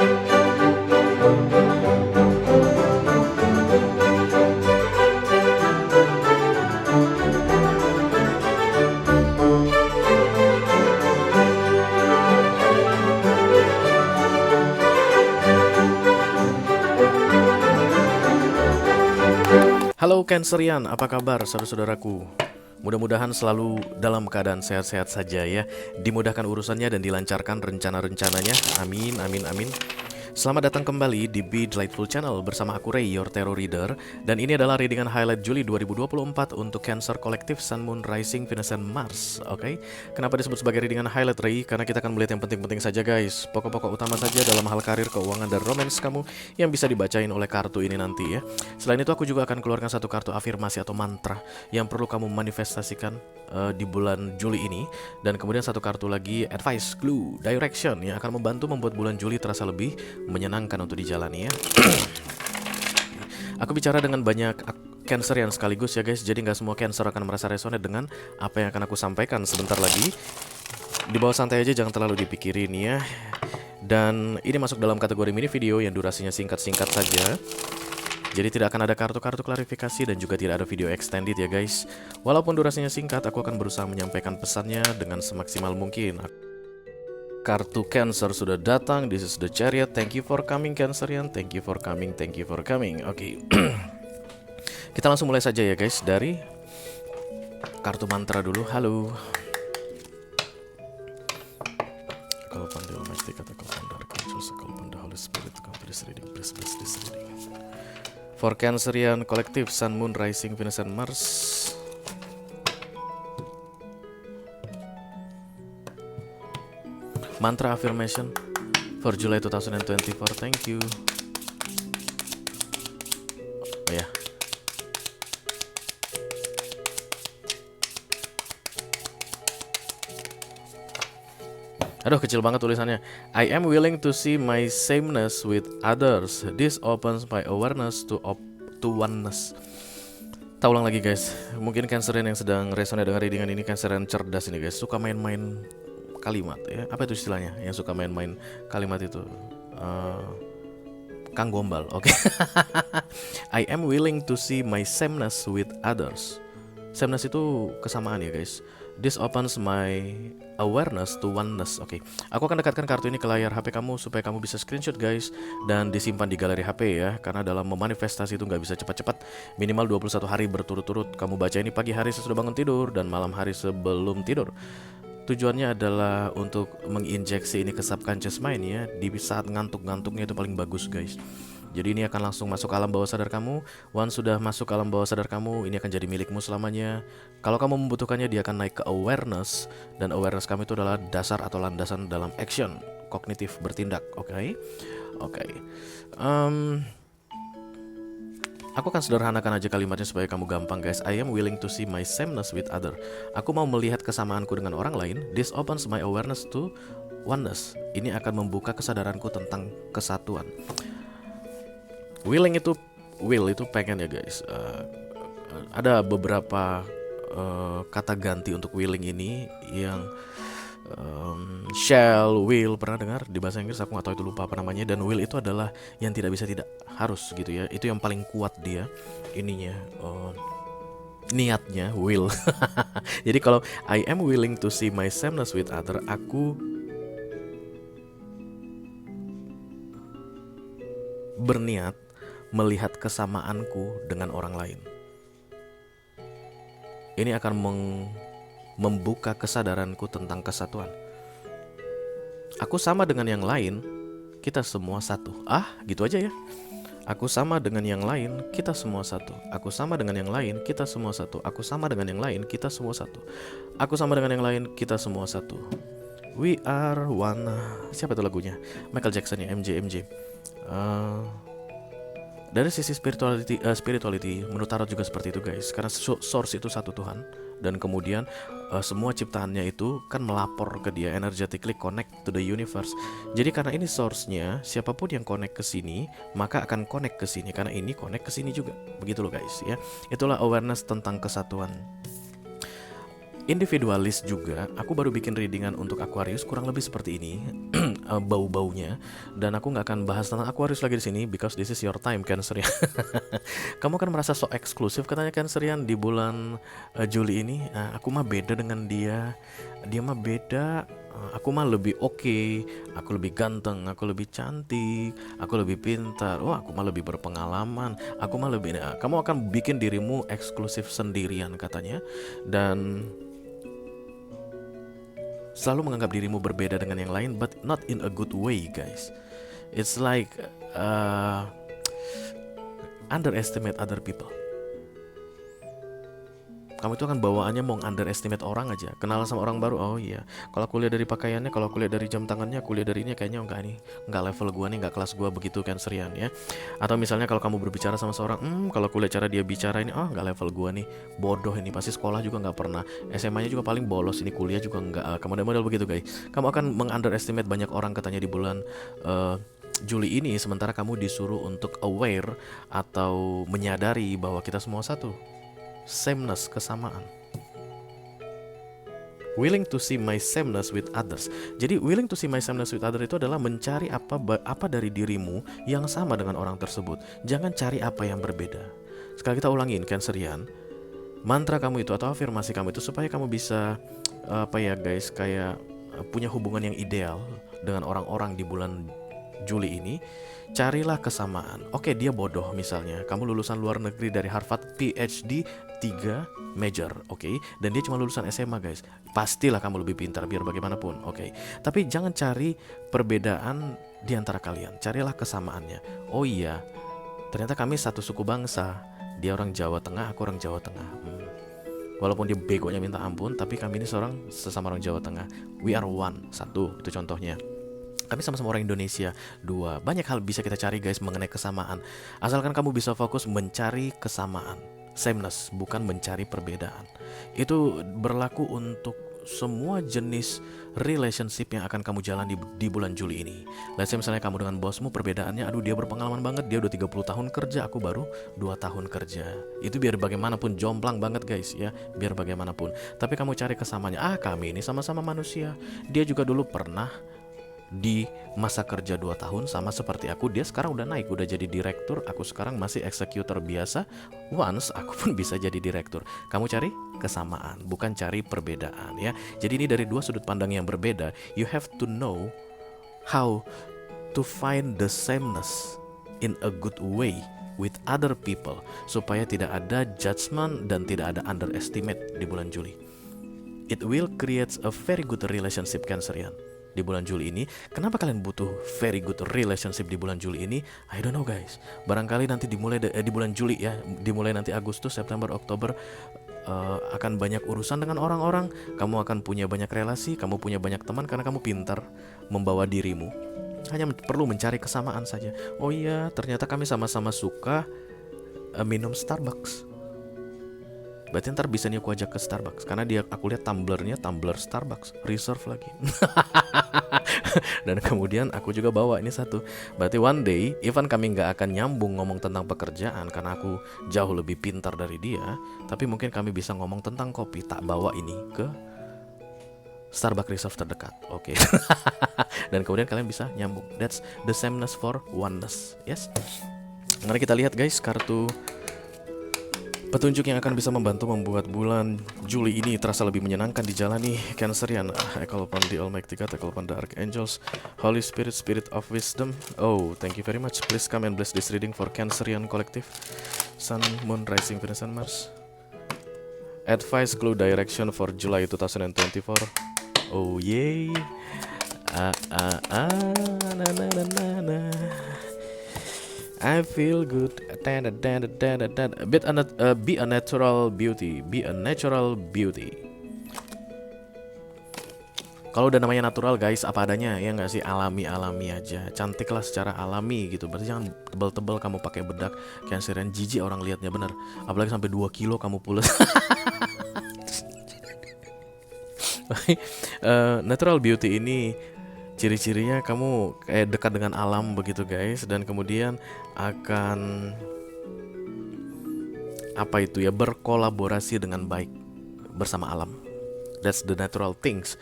Halo Cancerian, apa kabar saudara-saudaraku? Mudah-mudahan selalu dalam keadaan sehat-sehat saja ya. Dimudahkan urusannya dan dilancarkan rencana-rencananya. Amin, amin, amin. Selamat datang kembali di Be Delightful Channel bersama aku Ray, your tarot reader. Dan ini adalah readingan highlight Juli 2024 untuk Cancer Collective, Sun, Moon, Rising, Venus, and Mars. Oke, kenapa disebut sebagai readingan highlight Ray? Karena kita akan melihat yang penting-penting saja guys. Pokok-pokok utama saja dalam hal karir, keuangan, dan romance kamu yang bisa dibacain oleh kartu ini nanti ya. Selain itu aku juga akan keluarkan satu kartu afirmasi atau mantra yang perlu kamu manifestasikan di bulan Juli ini. Dan kemudian satu kartu lagi advice, clue, direction yang akan membantu membuat bulan Juli terasa lebih menyenangkan untuk dijalani ya. Aku bicara dengan banyak Cancer yang sekaligus ya guys. Jadi nggak semua Cancer akan merasa resonate dengan apa yang akan aku sampaikan sebentar lagi. Dibawa santai aja, jangan terlalu dipikirin ya. Dan ini masuk dalam kategori mini video yang durasinya singkat-singkat saja. Jadi tidak akan ada kartu-kartu klarifikasi dan juga tidak ada video extended ya guys. Walaupun durasinya singkat, aku akan berusaha menyampaikan pesannya dengan semaksimal mungkin. Kartu Cancer sudah datang. This is the Chariot. Thank you for coming Cancerian. Thank you for coming. Thank you for coming. Oke. Kita langsung mulai saja ya guys dari kartu mantra dulu. Halo. Call upon the Almighty, call upon the Archangels, call upon the Holy Spirit to come to this reading. Please bless this reading. For Cancerian Collective, Sun, Moon, Rising, Venus, and Mars. Mantra affirmation for July 2024. Thank you. Oh ya. Aduh, kecil banget tulisannya. I am willing to see my sameness with others. This opens my awareness to oneness. Kita ulang lagi guys. Mungkin Cancerian yang sedang resonate dengan readingan ini, Cancerian cerdas ini guys. Suka main-main kalimat ya. Apa itu istilahnya yang suka main-main kalimat itu? Kang Gombal. Oke. I am willing to see my sameness with others. Sameness itu kesamaan ya guys. This opens my awareness to oneness. Oke. Aku akan dekatkan kartu ini ke layar HP kamu supaya kamu bisa screenshot guys dan disimpan di galeri HP ya. Karena dalam memanifestasi itu nggak bisa cepat-cepat. Minimal 21 hari berturut-turut. Kamu baca ini pagi hari sesudah bangun tidur dan malam hari sebelum tidur. Tujuannya adalah untuk menginjeksi ini ke subconscious mind ya. Di saat ngantuk-ngantuknya itu paling bagus guys. Jadi ini akan langsung masuk ke alam bawah sadar kamu. Once sudah masuk ke alam bawah sadar kamu, ini akan jadi milikmu selamanya. Kalau kamu membutuhkannya, dia akan naik ke awareness. Dan awareness kamu itu adalah dasar atau landasan dalam action, kognitif, bertindak. Oke. Aku akan sederhanakan aja kalimatnya supaya kamu gampang guys. I am willing to see my sameness with other. Aku mau melihat kesamaanku dengan orang lain. This opens my awareness to oneness. Ini akan membuka kesadaranku tentang kesatuan. Willing itu, will itu pengen ya guys. Ada beberapa kata ganti untuk willing ini yang shall, will, pernah dengar di bahasa Inggris, aku nggak tahu itu, lupa apa namanya. Dan will itu adalah yang tidak bisa tidak, harus gitu ya. Itu yang paling kuat dia ininya, niatnya will. Jadi kalau I am willing to see my sameness with other, aku berniat melihat kesamaanku dengan orang lain. Ini akan membuka kesadaranku tentang kesatuan. Aku sama dengan yang lain, kita semua satu. Gitu aja ya. Aku sama dengan yang lain, kita semua satu. Aku sama dengan yang lain, kita semua satu. Aku sama dengan yang lain, kita semua satu. Aku sama dengan yang lain, kita semua satu. We are one. Siapa itu lagunya? Michael Jackson ya, MJ. Dari sisi spirituality menurut tarot juga seperti itu guys. Karena source itu satu Tuhan. Dan kemudian semua ciptaannya itu kan melapor ke dia, energetically connect to the universe. Jadi karena ini source-nya, siapapun yang connect ke sini maka akan connect ke sini. Karena ini connect ke sini juga. Begitu loh guys ya. Itulah awareness tentang kesatuan. Individualis juga. Aku baru bikin readingan untuk Aquarius kurang lebih seperti ini. Bau-baunya. Dan aku nggak akan bahas tentang Aquarius lagi di sini because this is your time, Cancerian. Kamu kan merasa so eksklusif katanya, Cancerian, di bulan Juli ini. Aku mah beda dengan dia. Dia mah beda. Aku mah lebih oke, aku lebih ganteng, aku lebih cantik, aku lebih pintar, aku mah lebih berpengalaman, aku mah lebih. Kamu akan bikin dirimu eksklusif sendirian katanya, dan selalu menganggap dirimu berbeda dengan yang lain, but not in a good way, guys. It's like underestimate other people. Kamu itu kan bawaannya mau underestimate orang aja. Kenal sama orang baru, oh iya, kalau aku lihat dari pakaiannya, kalau aku lihat dari jam tangannya, aku lihat dari ini, kayaknya enggak level gua nih, enggak kelas gua, begitu, Cancerian ya. Atau misalnya kalau kamu berbicara sama seorang, kalau aku lihat cara dia bicara ini, enggak level gua nih, bodoh ini, pasti sekolah juga enggak pernah, SMA-nya juga paling bolos, ini kuliah juga enggak, model-model begitu, guys. Kamu akan mengunderestimate banyak orang katanya di bulan Juli ini, sementara kamu disuruh untuk aware atau menyadari bahwa kita semua satu. Sameness, kesamaan. Willing to see my sameness with others. Jadi willing to see my sameness with others itu adalah mencari apa dari dirimu yang sama dengan orang tersebut. Jangan cari apa yang berbeda. Sekali kita ulangin, Cancerian, mantra kamu itu atau afirmasi kamu itu supaya kamu bisa guys, kayak punya hubungan yang ideal dengan orang-orang di bulan Juli ini. Carilah kesamaan. Oke, dia bodoh misalnya. Kamu lulusan luar negeri dari Harvard, PhD 3 major, oke? Dan dia cuma lulusan SMA, guys. Pastilah kamu lebih pintar biar bagaimanapun, oke? Tapi jangan cari perbedaan di antara kalian. Carilah kesamaannya. Oh iya, ternyata kami satu suku bangsa. Dia orang Jawa Tengah, aku orang Jawa Tengah. Walaupun dia begonya minta ampun, tapi kami ini sesama orang Jawa Tengah. We are one, satu, itu contohnya. Kami sama-sama orang Indonesia. 2, banyak hal bisa kita cari, guys, mengenai kesamaan. Asalkan kamu bisa fokus mencari kesamaan, sameness, bukan mencari perbedaan. Itu berlaku untuk semua jenis relationship yang akan kamu jalani di bulan Juli ini. Let's say misalnya kamu dengan bosmu, perbedaannya, aduh dia berpengalaman banget, dia udah 30 tahun kerja, aku baru 2 tahun kerja. Itu biar bagaimanapun jomplang banget, guys, ya, biar bagaimanapun. Tapi kamu cari kesamaannya, kami ini sama-sama manusia. Dia juga dulu pernah di masa kerja 2 tahun sama seperti aku. Dia sekarang udah naik, udah jadi direktur. Aku sekarang masih eksekutor biasa. Once aku pun bisa jadi direktur. Kamu cari kesamaan, bukan cari perbedaan, ya. Jadi ini dari 2 sudut pandang yang berbeda. You have to know how to find the sameness in a good way with other people, supaya tidak ada judgment dan tidak ada underestimate di bulan Juli. It will create a very good relationship, Cancerian, di bulan Juli ini. Kenapa kalian butuh very good relationship di bulan Juli ini? I don't know, guys. Barangkali nanti dimulai di bulan Juli, ya, dimulai nanti Agustus, September, Oktober, akan banyak urusan dengan orang-orang. Kamu akan punya banyak relasi, kamu punya banyak teman karena kamu pintar membawa dirimu. Hanya perlu mencari kesamaan saja. Oh iya, ternyata kami sama-sama suka minum Starbucks. Berarti ntar bisa nih aku ajak ke Starbucks, karena aku lihat tumblernya tumbler Starbucks reserve lagi. Dan kemudian aku juga bawa ini satu. Berarti one day even kami nggak akan nyambung ngomong tentang pekerjaan karena aku jauh lebih pintar dari dia, tapi mungkin kami bisa ngomong tentang kopi. Tak bawa ini ke Starbucks reserve terdekat, oke. Dan kemudian kalian bisa nyambung. That's the sameness for oneness, yes. Mari kita lihat, guys, kartu petunjuk yang akan bisa membantu membuat bulan Juli ini terasa lebih menyenangkan dijalani, Cancerian. I call upon the Almighty God, I call upon the Archangels, Holy Spirit, Spirit of Wisdom. Oh, thank you very much. Please come and bless this reading for Cancerian Collective. Sun, Moon, Rising, Venus, and Mars. Advice, clue, direction for July 2024. Oh yay. I feel good. Be a natural beauty. Be a natural beauty. Kalau udah namanya natural, guys, apa adanya, ya nggak sih, alami aja, cantiklah secara alami gitu. Berarti jangan tebel-tebel kamu pakai bedak, Cancerian, jijik orang liatnya, bener. Apalagi sampai 2 kilo kamu pules. Natural beauty ini ciri-cirinya kamu kayak dekat dengan alam begitu, guys, dan kemudian akan berkolaborasi dengan baik bersama alam. That's the natural things.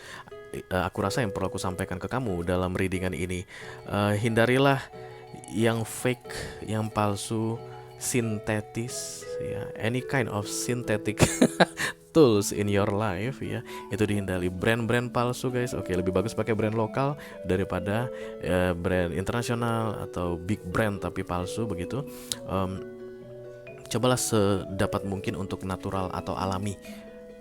Aku rasa yang perlu aku sampaikan ke kamu dalam readingan ini, hindarilah yang fake, yang palsu, sintetis, ya, any kind of synthetic tools in your life, ya, itu dihindari. Brand-brand palsu guys, oke, lebih bagus pakai brand lokal daripada brand internasional atau big brand tapi palsu begitu. Cobalah sedapat mungkin untuk natural atau alami,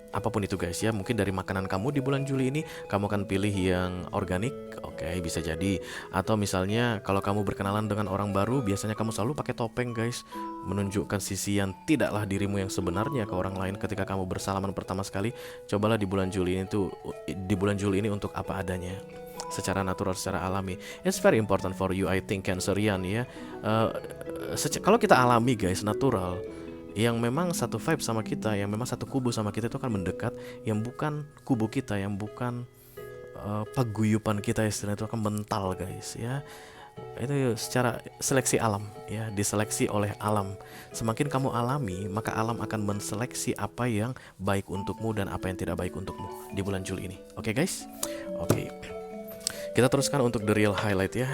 apapun itu guys ya. Mungkin dari makanan kamu di bulan Juli ini kamu akan pilih yang organik, oke, bisa jadi. Atau misalnya kalau kamu berkenalan dengan orang baru, biasanya kamu selalu pakai topeng guys, menunjukkan sisi yang tidaklah dirimu yang sebenarnya ke orang lain ketika kamu bersalaman pertama sekali. Cobalah di bulan Juli ini untuk apa adanya, secara natural, secara alami. It's very important for you, I think, Cancerian ya. Kalau kita alami guys, natural, yang memang satu vibe sama kita, yang memang satu kubu sama kita, itu akan mendekat. Yang bukan kubu kita, yang bukan paguyupan kita, istilah itu akan mental guys ya. Itu secara seleksi alam ya, diseleksi oleh alam. Semakin kamu alami, maka alam akan menseleksi apa yang baik untukmu dan apa yang tidak baik untukmu di bulan Juli ini. Oke guys? Oke. Kita teruskan untuk the real highlight ya.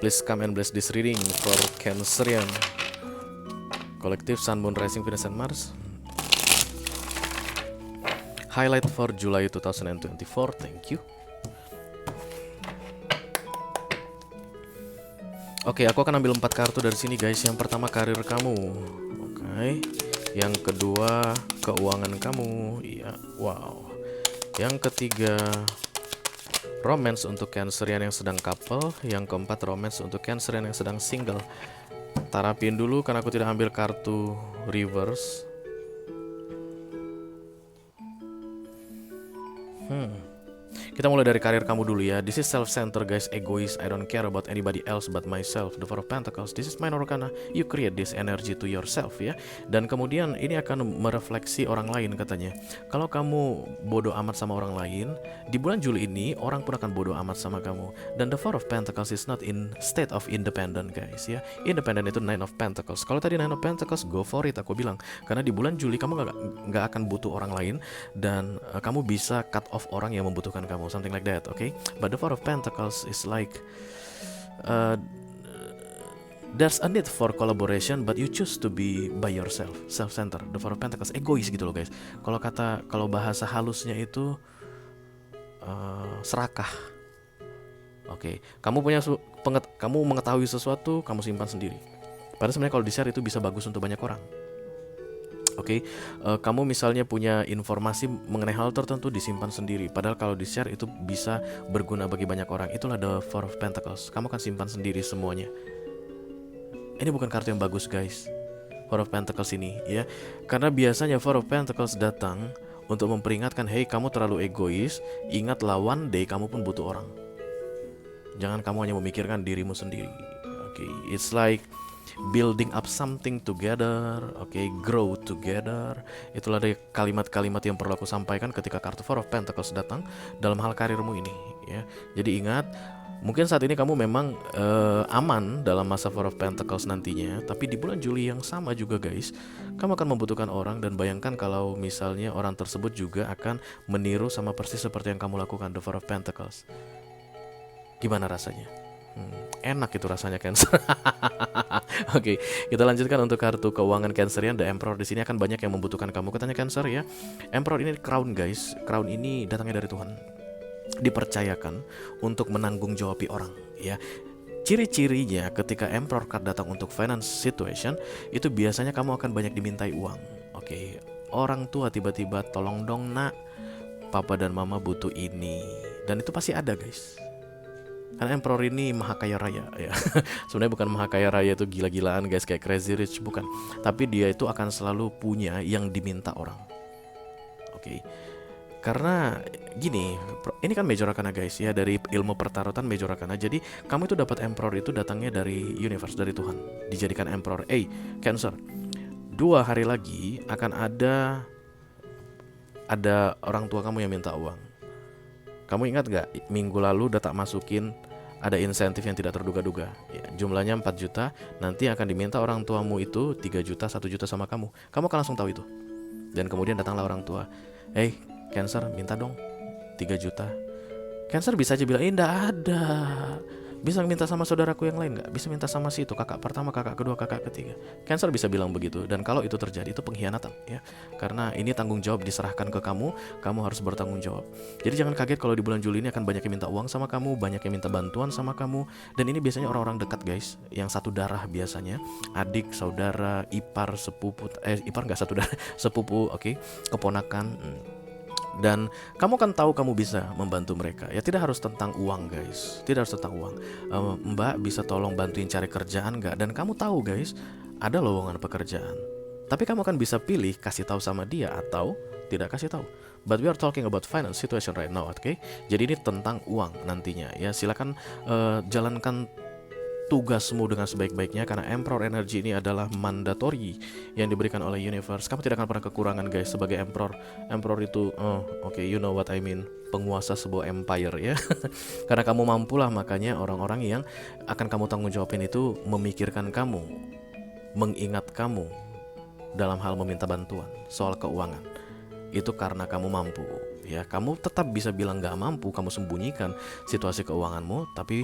Please come and bless this reading for Cancerian Collective Sun, Moon, Rising, Venus, and Mars. Highlight for July 2024. Thank you. Oke, aku akan ambil 4 kartu dari sini guys. Yang pertama karir kamu. Oke. Yang kedua keuangan kamu. Iya, wow. Yang ketiga romance untuk Cancerian yang sedang couple. Yang keempat romance untuk Cancerian yang sedang single. Tarapin dulu karena aku tidak ambil kartu reverse. Kita mulai dari karir kamu dulu ya. This is self-centered guys, egois. I don't care about anybody else but myself. The Four of Pentacles. This is minor arcana. You create this energy to yourself ya. Dan kemudian ini akan merefleksi orang lain katanya. Kalau kamu bodoh amat sama orang lain, di bulan Juli ini orang pun akan bodoh amat sama kamu. Dan the Four of Pentacles is not in state of independent guys ya. Independent itu Nine of Pentacles. Kalau tadi Nine of Pentacles, go for it aku bilang. Karena di bulan Juli kamu gak akan butuh orang lain. Dan kamu bisa cut off orang yang membutuhkan kamu, something like that, okay? But the Four of Pentacles is like there's a need for collaboration, but you choose to be by yourself, self-centered. The Four of Pentacles, egois gitu loh guys. Kalau bahasa halusnya itu serakah. Oke, kamu mengetahui sesuatu, kamu simpan sendiri. Padahal sebenarnya kalau di-share itu bisa bagus untuk banyak orang. Oke, kamu misalnya punya informasi mengenai hal tertentu, disimpan sendiri. Padahal kalau di-share itu bisa berguna bagi banyak orang. Itulah the Four of Pentacles. Kamu akan simpan sendiri semuanya. Ini bukan kartu yang bagus guys, Four of Pentacles ini ya. Karena biasanya Four of Pentacles datang untuk memperingatkan, hey kamu terlalu egois. Ingatlah one day kamu pun butuh orang. Jangan kamu hanya memikirkan dirimu sendiri. Oke, it's like building up something together, okay, grow together. Itulah dari kalimat-kalimat yang perlu aku sampaikan ketika kartu Four of Pentacles datang dalam hal karirmu ini ya. Jadi ingat, mungkin saat ini kamu memang aman dalam masa Four of Pentacles nantinya, tapi di bulan Juli yang sama juga guys, kamu akan membutuhkan orang. Dan bayangkan kalau misalnya orang tersebut juga akan meniru sama persis seperti yang kamu lakukan, the Four of Pentacles. Gimana rasanya? Enak itu rasanya Cancer. Oke, kita lanjutkan untuk kartu keuangan Cancerian, The Emperor. Di sini akan banyak yang membutuhkan kamu katanya Cancer ya. Emperor ini crown guys. Crown ini datangnya dari Tuhan. Dipercayakan untuk menanggung jawabi orang ya. Ciri-cirinya ketika Emperor card datang untuk finance situation, itu biasanya kamu akan banyak dimintai uang. Oke, orang tua tiba-tiba, tolong dong nak, papa dan mama butuh ini. Dan itu pasti ada guys. Karena Emperor ini maha kaya raya ya. Sebenarnya bukan maha kaya raya itu gila-gilaan guys, kayak crazy rich, bukan. Tapi dia itu akan selalu punya yang diminta orang. Oke. Karena gini, ini kan Major Arcana guys ya, dari ilmu pertarutan Major Arcana. Jadi kamu itu dapat Emperor itu datangnya dari universe, dari Tuhan. Dijadikan Emperor. Cancer, 2 hari lagi akan ada orang tua kamu yang minta uang. Kamu ingat gak minggu lalu udah tak masukin ada insentif yang tidak terduga-duga ya, jumlahnya 4 juta. Nanti akan diminta orang tuamu itu 3 juta, 1 juta sama kamu. Kamu akan langsung tahu itu. Dan kemudian datanglah orang tua, Cancer minta dong 3 juta. Cancer bisa aja bilang, enggak ada. Bisa minta sama saudaraku yang lain gak? Bisa minta sama si itu, kakak pertama, kakak kedua, kakak ketiga. Cancer bisa bilang begitu. Dan kalau itu terjadi, itu pengkhianatan ya. Karena ini tanggung jawab diserahkan ke kamu. Kamu harus bertanggung jawab. Jadi jangan kaget kalau di bulan Juli ini akan banyak yang minta uang sama kamu, banyak yang minta bantuan sama kamu. Dan ini biasanya orang-orang dekat guys, yang satu darah biasanya. Adik, saudara, ipar, sepupu. Ipar gak satu darah, sepupu, oke, keponakan. Dan kamu kan tahu kamu bisa membantu mereka. Ya tidak harus tentang uang guys, tidak harus tentang uang. Mbak bisa tolong bantuin cari kerjaan gak? Dan kamu tahu guys, ada lowongan pekerjaan. Tapi kamu kan bisa pilih kasih tahu sama dia atau tidak kasih tahu. But we are talking about finance situation right now, okay? Jadi ini tentang uang nantinya. Ya silakan jalankan tugasmu dengan sebaik-baiknya, karena Emperor Energy ini adalah mandatory yang diberikan oleh universe. Kamu tidak akan pernah kekurangan guys sebagai Emperor. Emperor itu you know what I mean, penguasa sebuah empire ya. Karena kamu mampulah, makanya orang-orang yang akan kamu tanggung jawabin itu memikirkan kamu, mengingat kamu dalam hal meminta bantuan soal keuangan. Itu karena kamu mampu ya. Kamu tetap bisa bilang gak mampu, kamu sembunyikan situasi keuanganmu, tapi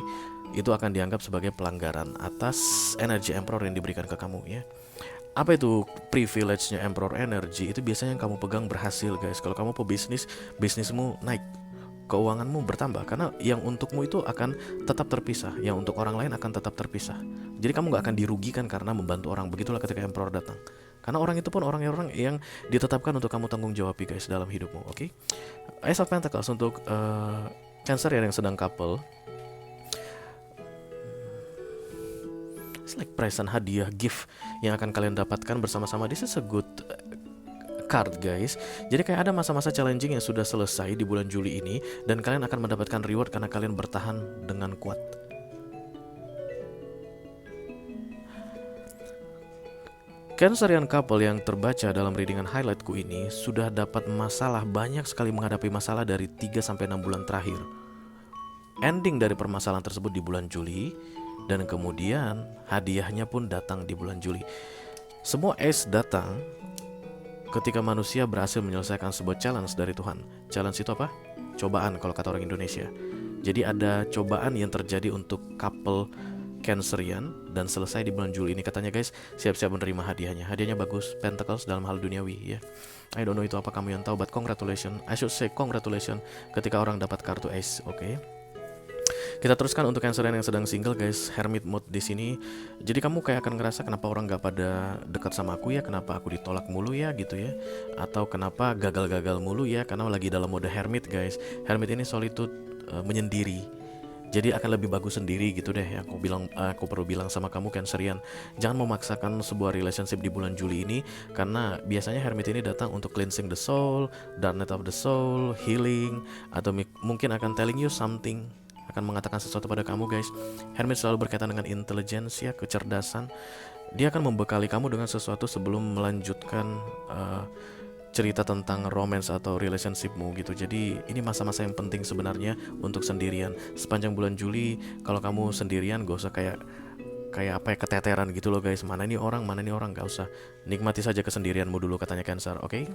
itu akan dianggap sebagai pelanggaran atas energi Emperor yang diberikan ke kamu ya. Apa itu privilege-nya Emperor Energy? Itu biasanya yang kamu pegang berhasil guys. Kalau kamu pebisnis, bisnismu naik, keuanganmu bertambah. Karena yang untukmu itu akan tetap terpisah, yang untuk orang lain akan tetap terpisah. Jadi kamu gak akan dirugikan karena membantu orang. Begitulah ketika Emperor datang. Karena orang itu pun orang-orang yang ditetapkan untuk kamu tanggung jawab guys dalam hidupmu, oke? Ace of Pentacles untuk Cancer yang sedang couple. It's like present, hadiah, gift yang akan kalian dapatkan bersama-sama. This is a good card guys. Jadi kayak ada masa-masa challenging yang sudah selesai di bulan Juli ini, dan kalian akan mendapatkan reward karena kalian bertahan dengan kuat. Cancerian couple yang terbaca dalam readingan highlightku ini sudah dapat masalah, banyak sekali menghadapi masalah dari 3-6 bulan terakhir. Ending dari permasalahan tersebut di bulan Juli, dan kemudian hadiahnya pun datang di bulan Juli. Semua Ace datang ketika manusia berhasil menyelesaikan sebuah challenge dari Tuhan. Challenge itu apa? Cobaan kalau kata orang Indonesia. Jadi ada cobaan yang terjadi untuk couple Cancerian dan selesai di bulan Juli ini. Katanya guys, siap-siap menerima hadiahnya. Hadiahnya bagus, Pentacles dalam hal duniawi ya. I don't know itu apa, kamu yang tahu, but congratulations. I should say congratulations ketika orang dapat kartu Ace, oke? Kita teruskan untuk Cancerian yang sedang single guys, Hermit mode di sini. Jadi kamu kayak akan ngerasa kenapa orang gak pada dekat sama aku ya, kenapa aku ditolak mulu ya gitu ya, atau kenapa gagal-gagal mulu ya, karena lagi dalam mode Hermit guys. Hermit ini solitude, menyendiri. Jadi akan lebih bagus sendiri gitu deh. Aku perlu bilang sama kamu Cancerian, jangan memaksakan sebuah relationship di bulan Juli ini, karena biasanya Hermit ini datang untuk cleansing the soul, dark night of the soul, healing, atau mungkin akan telling you something, akan mengatakan sesuatu pada kamu guys. Hermit selalu berkaitan dengan intelligence ya, kecerdasan. Dia akan membekali kamu dengan sesuatu sebelum melanjutkan cerita tentang romance atau relationshipmu gitu. Jadi ini masa-masa yang penting sebenarnya untuk sendirian. Sepanjang bulan Juli kalau kamu sendirian gak usah kayak apa ya, keteteran gitu loh guys. Mana ini orang, gak usah. Nikmati saja kesendirianmu dulu, katanya Cancer, oke?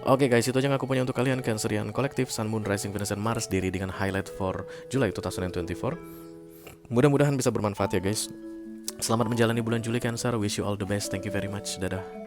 Oke guys, itu aja yang aku punya untuk kalian Cancerian Collective, Sun, Moon, Rising, Venus, dan Mars diri dengan highlight for July 2024. Mudah-mudahan bisa bermanfaat ya guys. Selamat menjalani bulan Juli Cancer. Wish you all the best. Thank you very much. Dadah.